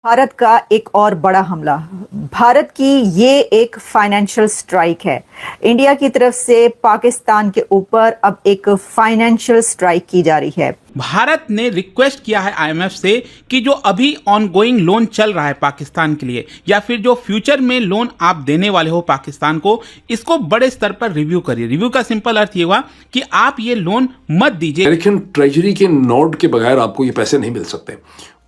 भारत का एक और बड़ा हमला, भारत की ये एक फाइनेंशियल स्ट्राइक है। इंडिया की तरफ से पाकिस्तान के ऊपर अब एक फाइनेंशियल स्ट्राइक की जा रही है। भारत ने रिक्वेस्ट किया है आईएमएफ से कि जो अभी ऑनगोइंग लोन चल रहा है पाकिस्तान के लिए, या फिर जो फ्यूचर में लोन आप देने वाले हो पाकिस्तान को, इसको बड़े स्तर पर रिव्यू करिए। रिव्यू का सिंपल अर्थ ये हुआ कि आप ये लोन मत दीजिए। अमेरिकन ट्रेजरी के नोड के बगैर आपको ये पैसे नहीं मिल सकते,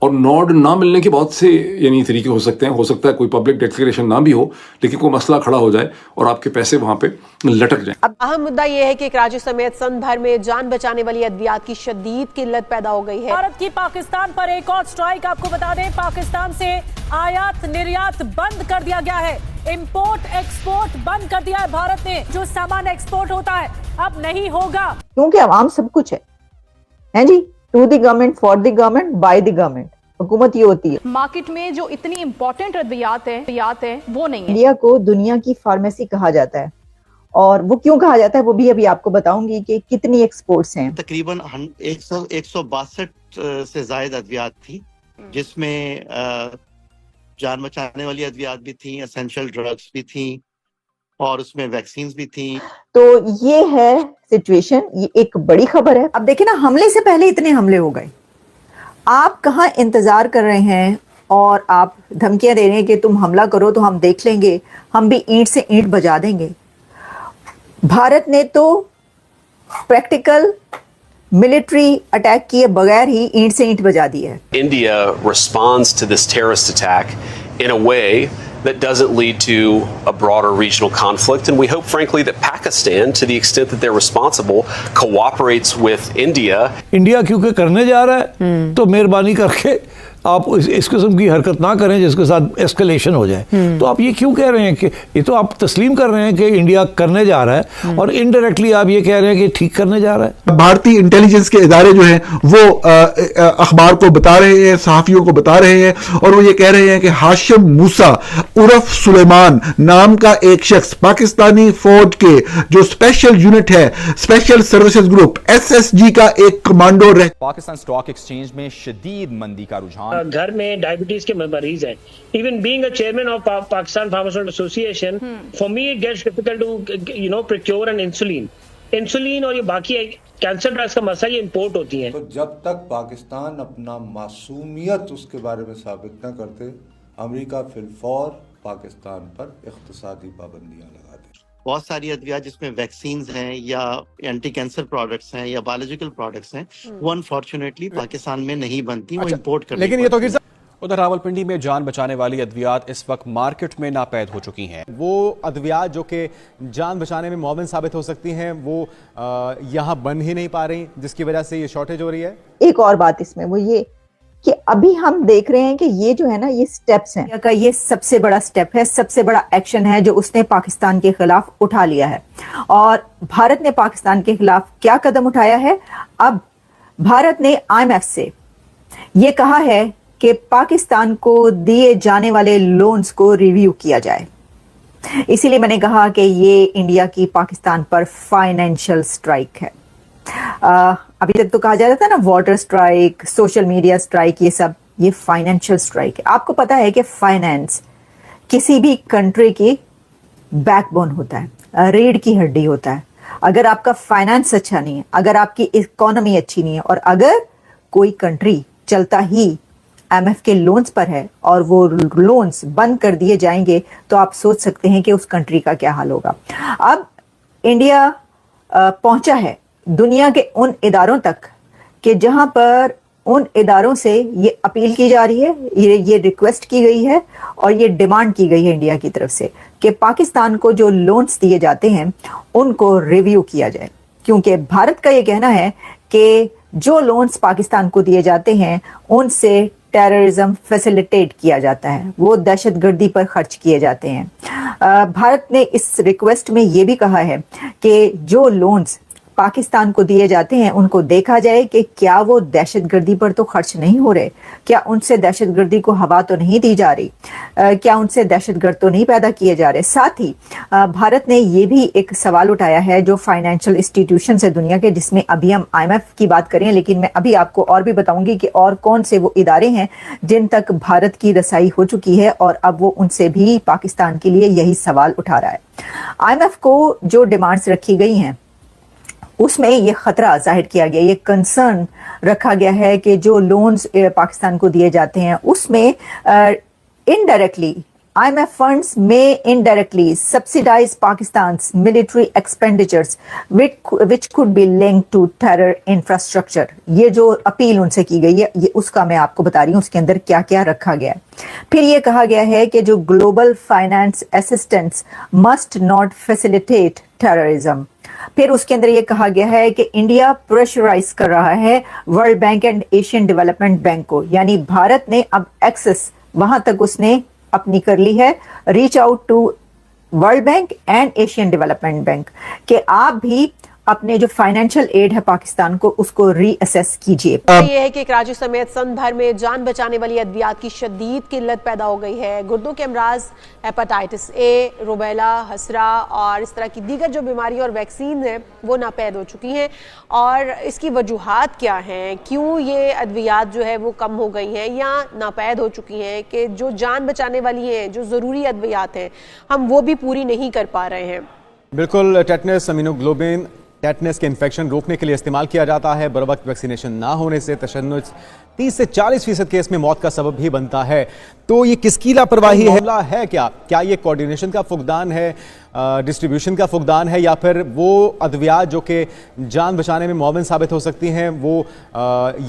और नोड ना मिलने के बहुत से यानी तरीके हो सकते हैं। हो सकता है कोई पब्लिक डिक्लेरेशन ना भी हो, लेकिन कोई मसला खड़ा हो जाए और आपके पैसे वहां पे लटक जाएं। अब अहम मुद्दा यह है कि कराची समेत सन भर में जान बचाने वाली अद्वियात की शदीद किल्लत पैदा हो गई है। भारत की पाकिस्तान पर एक और स्ट्राइक। आपको बता दें, पाकिस्तान से आयात निर्यात बंद कर दिया गया है। इंपोर्ट एक्सपोर्ट बंद कर दिया है भारत ने। जो सामान एक्सपोर्ट होता है अब नहीं होगा, क्योंकि आवाम सब कुछ है जी। To the government, for the government, by the government. हुकूमत ये होती है। मार्केट में जो इतनी इंपॉर्टेंट अद्वियात है वो नहीं है। इंडिया को दुनिया की फार्मेसी कहा जाता है, और वो क्यों कहा जाता है वो भी अभी आपको बताऊंगी कि कितनी एक्सपोर्ट्स हैं। तकरीबन 162 से जायद अद्वियात थी, जिसमें जान बचाने वाली अद्वियात भी थी, एसेंशियल ड्रग्स भी थी, और उसमें वैक्सीन्स भी थी। तो ये है सिचुएशन, ये एक बड़ी खबर है। अब देखिए ना, हमले से पहले इतने हमले हो गए। आप कहाँ इंतजार कर रहे हैं और आप धमकियां दे रहे हैं कि तुम हमला करो तो हम देख लेंगे, हम भी ईंट से ईंट बजा देंगे। भारत ने तो प्रैक्टिकल मिलिट्री अटैक किए बगैर ही ईंट से ईंट बजा दी है। India responds to this terrorist attack in a way that doesn't lead to a broader regional conflict, and we hope frankly that Pakistan, to the extent that they're responsible, cooperates with India. India क्योंकि करने जा रहा है तो मेहरबानी करके आप इस किस्म की हरकत ना करें जिसके साथ एस्केलेशन हो जाए। तो आप ये क्यों कह रहे हैं कि ये तो आप तस्लीम कर रहे हैं कि इंडिया करने जा रहा है, और इनडायरेक्टली आप ये कह रहे हैं कि ठीक करने जा रहा है। भारतीय इंटेलिजेंस के इदारे जो हैं वो अखबार को बता रहे हैं, सहाफियों को बता रहे हैं, और वो ये कह रहे हैं कि हाशिम मूसा उर्फ सुलेमान नाम का एक शख्स पाकिस्तानी फौज के जो स्पेशल यूनिट है, स्पेशल सर्विसेज ग्रुप SSG का एक कमांडो रह। पाकिस्तान स्टॉक एक्सचेंज में शदीद मंदी का रुझान। घर में डायबिटीज के मरीज हैं। Even being a chairman of Pakistan pharmaceutical association, for me it gets difficult to procure an insulin और ये बाकी कैंसर ड्रग्स का मसला ये इंपोर्ट होती हैं। तो जब तक पाकिस्तान अपना मासूमियत उसके बारे में साबित न करते, अमेरिका फिलफौर पाकिस्तान पर इख्तिसादी पाबंदियां लगा दे। बहुत सारी अद्वियात जिसमें वैक्सीन्स हैं या एंटी कैंसर प्रोडक्ट्स हैं या बायोलॉजिकल प्रोडक्ट्स हैं, वो अनफॉर्चुनेटली पाकिस्तान में नहीं बनती, वो इंपोर्ट करनी। लेकिन ये तो उधर रावलपिंडी में जान बचाने वाली अद्वियात इस वक्त मार्केट में नापैद हो चुकी हैं। वो अद्वियात जो कि जान बचाने में मुआविन साबित हो सकती हैं, वो यहाँ बन ही नहीं पा रही, जिसकी वजह से ये शॉर्टेज हो रही है। एक और बात इसमें वो ये कि अभी हम देख रहे हैं कि ये जो है ना, ये स्टेप्स हैं का, ये सबसे बड़ा स्टेप है, सबसे बड़ा एक्शन है जो उसने पाकिस्तान के खिलाफ उठा लिया है। और भारत ने पाकिस्तान के खिलाफ क्या कदम उठाया है? अब भारत ने IMF से ये कहा है कि पाकिस्तान को दिए जाने वाले लोन्स को रिव्यू किया जाए। इसीलिए मैंने कहा कि ये इंडिया की पाकिस्तान पर फाइनेंशियल स्ट्राइक है। अभी तक तो कहा जा रहा था ना water strike, social media strike, ये सब, ये फाइनेंशियल स्ट्राइक है। आपको पता है कि फाइनेंस किसी भी कंट्री की बैकबोन होता है, रीढ़ की हड्डी होता है। अगर आपका फाइनेंस अच्छा नहीं है, अगर आपकी इकोनॉमी अच्छी नहीं है, और अगर कोई कंट्री चलता ही IMF के लोन्स पर है और वो लोन्स बंद कर दिए जाएंगे, तो आप सोच सकते हैं कि उस कंट्री का क्या हाल होगा। अब इंडिया पहुंचा है दुनिया के उन इदारों तक कि जहां पर उन इदारों से ये अपील की जा रही है, ये रिक्वेस्ट की गई है और ये डिमांड की गई है इंडिया की तरफ से कि पाकिस्तान को जो लोन्स दिए जाते हैं उनको रिव्यू किया जाए। क्योंकि भारत का ये कहना है कि जो लोन्स पाकिस्तान को दिए जाते हैं उनसे टेररिज्म फैसिलिटेट किया जाता है, वो दहशतगर्दी पर खर्च किए जाते हैं। भारत ने इस रिक्वेस्ट में ये भी कहा है कि जो लोन्स पाकिस्तान को दिए जाते हैं उनको देखा जाए कि क्या वो दहशतगर्दी पर तो खर्च नहीं हो रहे, क्या उनसे दहशतगर्दी को हवा तो नहीं दी जा रही, क्या उनसे दहशतगर्द तो नहीं पैदा किए जा रहे। साथ ही भारत ने ये भी एक सवाल उठाया है जो फाइनेंशियल इंस्टीट्यूशन है दुनिया के, जिसमें अभी हम IMF की बात करें, लेकिन मैं अभी आपको और भी बताऊंगी कि और कौन से वो इदारे हैं जिन तक भारत की रसाई हो चुकी है और अब वो उनसे भी पाकिस्तान के लिए यही सवाल उठा रहा है। IMF को जो डिमांड्स रखी गई हैं उसमें ये खतरा जाहिर किया गया, ये कंसर्न रखा गया है कि जो लोन्स पाकिस्तान को दिए जाते हैं उसमें indirectly IMF funds may indirectly subsidize Pakistan's military expenditures which could be linked to terror infrastructure। ये जो अपील उनसे की गई है ये उसका मैं आपको बता रही हूँ उसके अंदर क्या क्या रखा गया है। फिर ये कहा गया है कि जो global finance assistance must not facilitate terrorism. फिर उसके अंदर ये कहा गया है कि इंडिया प्रेशराइज कर रहा है world bank and Asian development bank को, यानी भारत ने अब एक्सेस वहां तक उसने अपनी कर ली है, reach out to world bank and Asian development bank, कि आप भी अपने जो फाइनेंशियल एड है पाकिस्तान को उसको रीअसेस कीजिए। ये है कि कराची समेत सन भर में जान बचाने वाली अद्वियात की शदीद किल्लत पैदा हो गई है। गुर्दों के अमराज, हेपेटाइटिस ए, रूबेला, हसरा और इस तरह की दीगर जो बीमारी और वैक्सीन है वो नापैद हो चुकी हैं। और इसकी वजूहात क्या हैं, क्यों ये अद्वियात जो है वो कम हो गई हैं या नापैद हो चुकी हैं, कि जो जान बचाने वाली हैं, जो ज़रूरी अद्वियात हैं, हम वो भी पूरी नहीं कर पा रहे हैं। बिल्कुल, टेटनस इम्यूनोग्लोबिन टेटनस के इन्फेक्शन रोकने के लिए इस्तेमाल किया जाता है। बर वक्त वैक्सीनेशन ना होने से तशन्नुज 30 से 40% केस में मौत का सबब भी बनता है। तो ये किसकी लापरवाही है क्या ये कोऑर्डिनेशन का फुकदान है, डिस्ट्रीब्यूशन का फुकदान है, या फिर वो अद्वियात जो कि जान बचाने में मुआविन साबित हो सकती हैं वो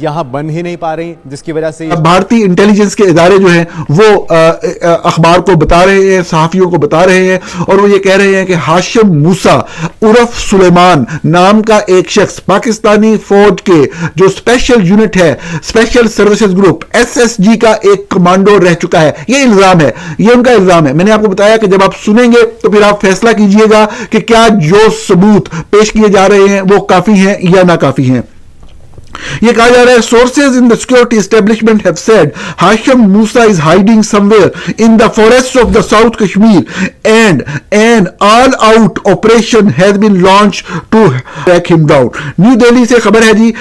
यहाँ बन ही नहीं पा रही, जिसकी वजह से भारतीय इंटेलिजेंस के इदारे जो हैं वो अखबार को बता रहे हैं, सहाफियों को बता रहे हैं और वो ये कह रहे हैं कि हाशिम मूसा उर्फ सुलेमान नाम का एक शख्स पाकिस्तानी फौज के जो स्पेशल यूनिट है, स्पेशल सर्विसेज ग्रुप SSG का एक कमांडो रह चुका है। ये इल्जाम है, ये उनका इल्जाम है। मैंने आपको बताया कि जब आप सुनेंगे तो फिर आप फैसला कीजिएगा कि क्या जो सबूत पेश किए जा रहे हैं वो काफी हैं या ना काफी हैं। ये कहा जा रहा है, sources in the security establishment have said Hashim Musa is hiding somewhere in the forests of the South Kashmir and an all-out operation has been launched to track him down. New Delhi से खबर है जी,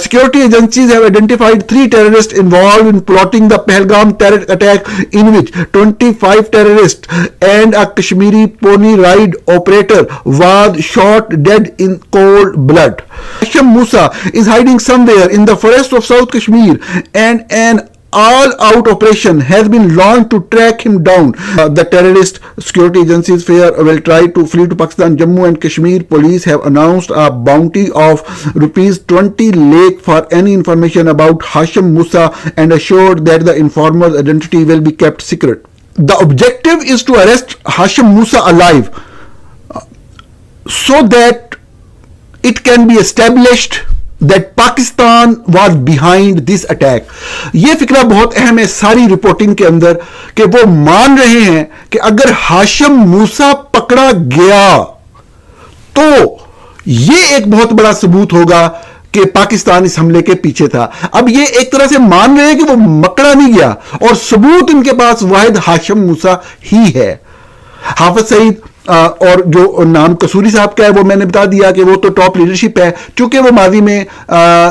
security agencies have identified 3 terrorists involved in plotting the Pahalgam terror attack in which 25 terrorists and a Kashmiri pony ride operator was shot dead in cold blood. Hashim Musa is hiding somewhere in the forest of South Kashmir and an all-out operation has been launched to track him down. The terrorist security agencies will try to flee to Pakistan. Jammu and Kashmir police have announced a bounty of ₹20 lakh for any information about Hashim Musa and assured that the informer's identity will be kept secret. The objective is to arrest Hashim Musa alive so that it can be established that Pakistan was behind this attack. ये फिक्रा बहुत अहम है सारी reporting के अंदर कि वो मान रहे हैं कि अगर हाशिम मूसा पकड़ा गया तो ये एक बहुत बड़ा सबूत होगा कि पाकिस्तान इस हमले के पीछे था। अब ये एक तरह से मान रहे हैं कि वो पकड़ा नहीं गया और सबूत इनके पास वाहिद हाशिम मूसा ही है। हाफिज सईद और जो नाम कसूरी साहब का है वो मैंने बता दिया कि वो तो टॉप लीडरशिप है, चूंकि वो माजी में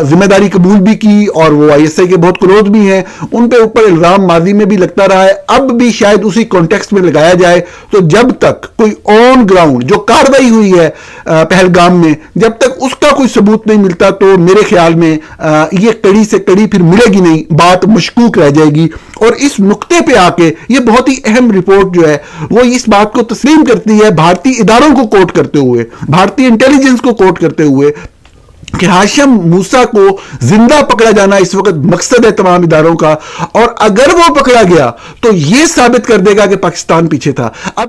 जिम्मेदारी कबूल भी की और वो ISI के बहुत क्लोज भी हैं, उन पे ऊपर इल्जाम माजी में भी लगता रहा है, अब भी शायद उसी कॉन्टेक्स्ट में लगाया जाए। तो जब तक कोई ऑन ग्राउंड जो कार्रवाई हुई है पहलगाम में, जब तक उसका कोई सबूत नहीं मिलता तो मेरे ख्याल में ये कड़ी से कड़ी फिर मिलेगी नहीं, बात मशकूक रह जाएगी। और इस नुक्ते पे आके ये बहुत ही अहम रिपोर्ट जो है वो इस बात को तस्लीम करती है, भारतीय इदारों को कोट करते हुए, भारतीय इंटेलिजेंस को कोट करते हुए, कि हाशिम मूसा को जिंदा पकड़ा जाना इस वक्त मकसद है तमाम इदारों का, और अगर वो पकड़ा गया तो ये साबित कर देगा कि पाकिस्तान पीछे था। अब